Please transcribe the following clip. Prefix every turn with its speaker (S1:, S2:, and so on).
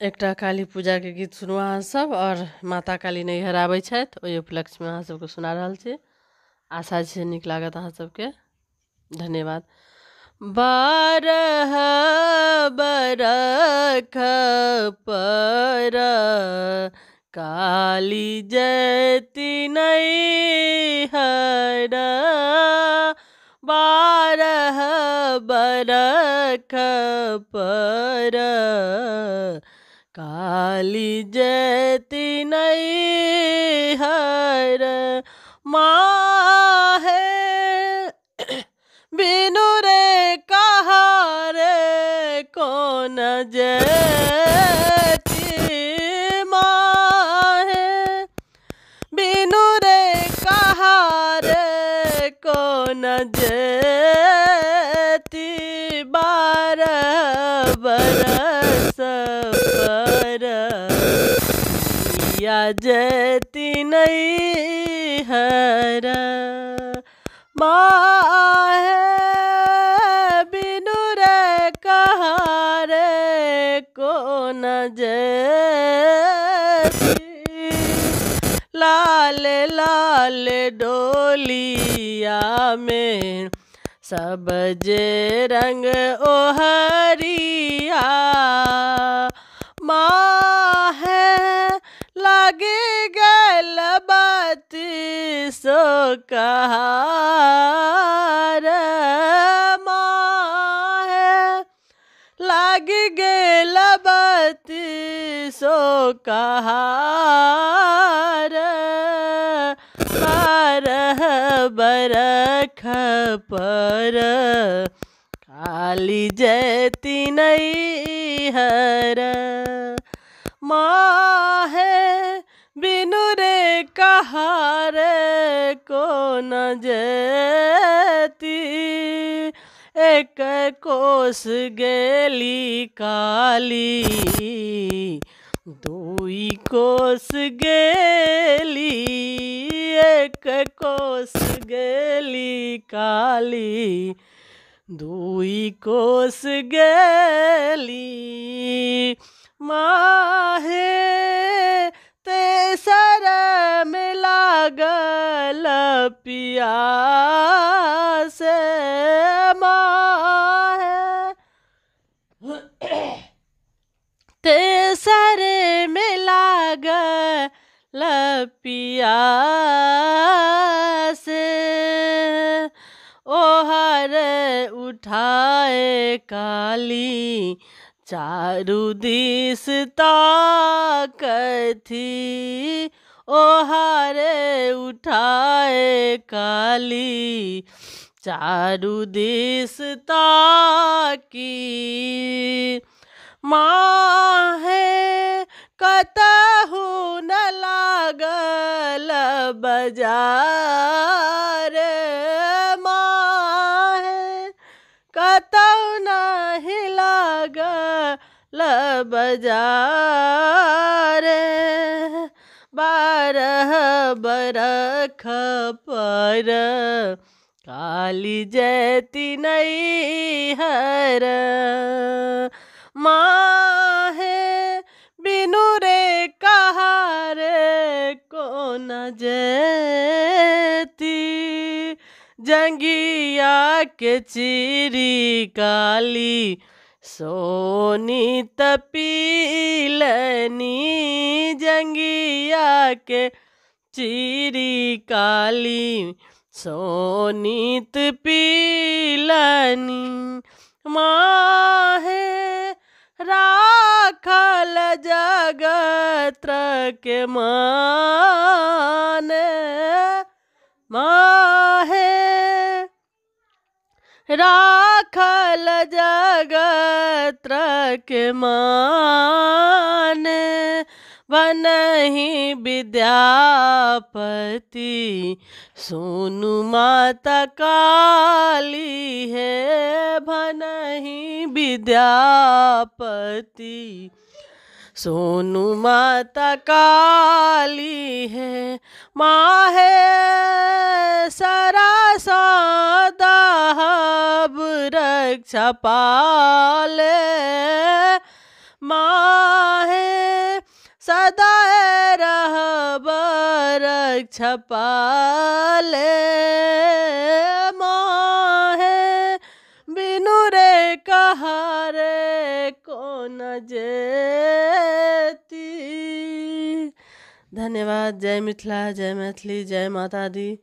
S1: एकटा काली पूजा के गीत सुनू अहाँ सब और माता काली नैहर आबै छथि ओहि उपलक्ष्य में अहाँ सबके सुना रहल छी। आशा छै नीक लागत अहाँ सबके। धन्यवाद। बारह बरख पर काली जयती नैहर, बारह बरख पर काली जयती नैहर। माँ है बिनु रे कहारे कौन जयती, माँ है बिनु रे कहारे कौन जयती। बारह बरस पर या जयती नैहर। माँ है बिनु रे कहारे कौन जयती। लाल लाल डोलिया में सब जे रंग ओहरिया, माँ है लगे गल बाती सो कहार। माँ है लग गेल बाती सो कहार। बारह बरख पर काली जयती नैहर। माँ है बिनु रे कहारे कौन जयती। एक कोस गेली काली दुई कोस गेली, एक कोस गेली काली दुई कोस गेली। माँ है तेसर में लागल पियास, माँ है तेसर में लागल पियास। ओहर उठाए काली चारू दिस ताकथी, ओहरे उठाए काली चारू दिस ताकी। माँ है कतहु न लागल बजार, माँ है कतहु नहीं लागल बजार। बारह बरख पर काली जयती नैहर। माँ है बिनु रे कहारे कौन जयती। जंगिया के चीरी काली सोनी तपीलनी, जंगिया के चीरी काली सोनीत पीलनी। माँ है राखल जगत के मान, माँ है राखल जगत के मान। बनहि विद्यापति सुनु माता काली है, बनहि विद्यापति सोनू माता काली है। माँ है सरासा दाहब रक्षा पाले, माँ रक्षा पाले मोहे बिनु रे कहारे कौन जेती। धन्यवाद। जय मिथिला, जय मैथिली, जय माता दी।